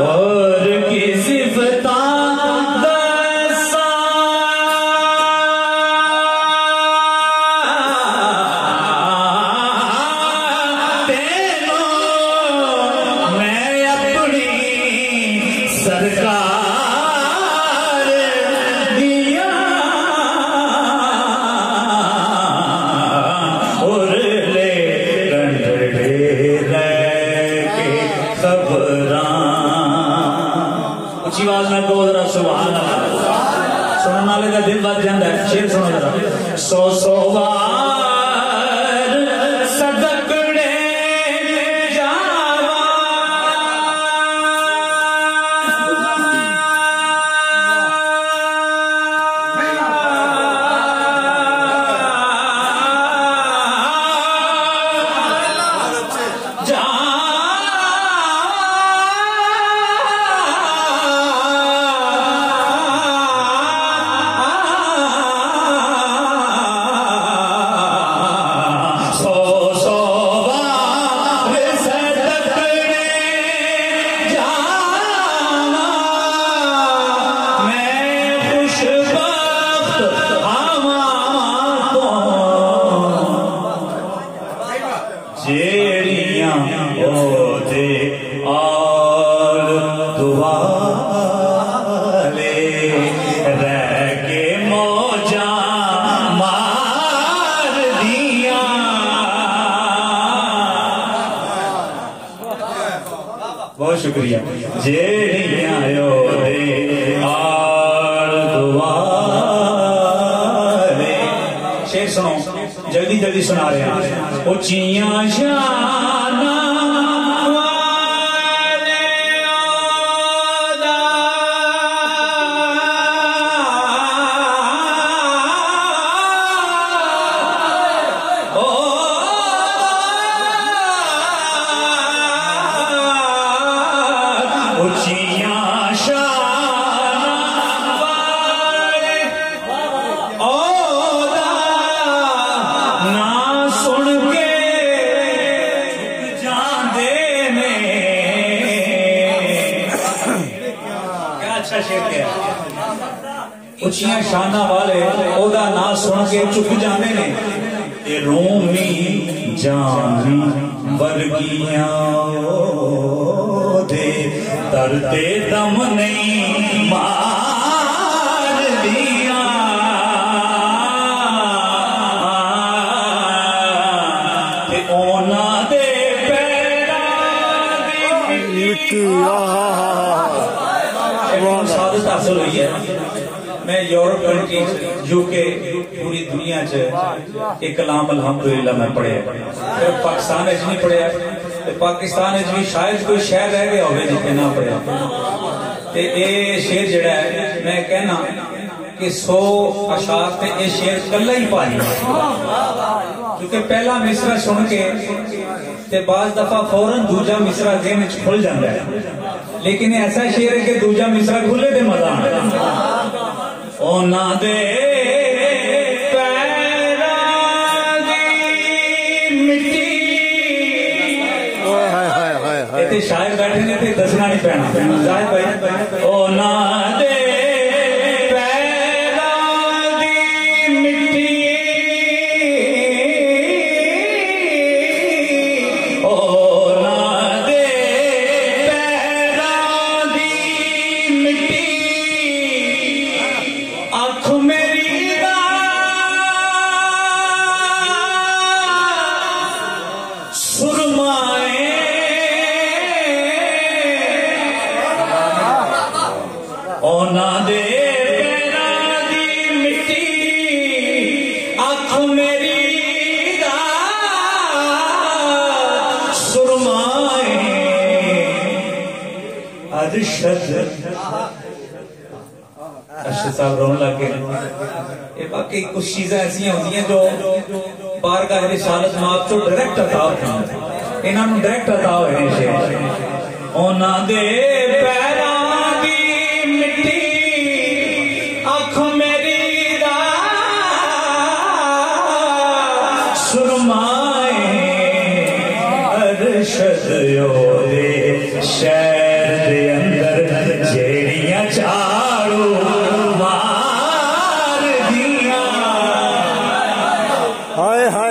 और की सिफता दसा तेनों मैं अपनी सरकार दिया और ले कंडे के खबरां उच्ची आवाज में कहो जरा सुभान अल्लाह सुनने वाले का दिल बच जाता है शेर सुनो जरा सौ सौ बार सदकड़े जावा जेड़ियां ओदे आल दुआले रह के मौजा मार दिया बहुत शुक्रिया जेड़ियां ओदे आल दुआले शेर सुनो जल्दी जल्दी सुना रहे हैं उचियां शाना वाले ओ उचियां शाना वाले ना सुन के जांदे ने क्या अच्छा शेर किया उचियां शाना वाले ओदा ना सुन के चुप जांदे ने ते रोमी जानी वर्गियां दे दर्दे दम नहीं मार दिया ओना दे सादत हासिल हुई है मैं यूरोप कंट्रीज यूके पूरी दुनिया च एक कलाम अल्हम्दुलिल्लाह मैं पढ़िया फिर पाकिस्तान नहीं पढ़िया पाकिस्तान भी शायद कोई शहर रह गया होवे जिथे ना पढ़िया ते ये शेर जड़ा है मैं कहना कि 100 अशार ते ये शेर कला ही पानी क्योंकि पहला मिसरा सुन के ते बाज दफा फौरन दूजा मिसरा जेहन च खुल जाता है लेकिन ऐसा शेर है कि दूजा मिसरा खुले दे मजा ओना दे मिट्टी शायर बैठे ने ते दसना नहीं पैना जाहिद भाई ओना दे ओना दे पैरा दी मिट्टी अख मेरी दा सुरमाए अरशद साहब रोन लगे ये बाकी कुछ चीजें ऐसी होती हैं जो बारगाह रिसालत माफ चो डायरेक्ट अता होती इन्होंने डायरेक्ट अता होए ओना दे पैरा दी मिट्टी अख मेरी दा सुरमाए मुर्शद ओदे शहर दे अंदर जेड़ियां झाड़ू मार दियां। हाय हाय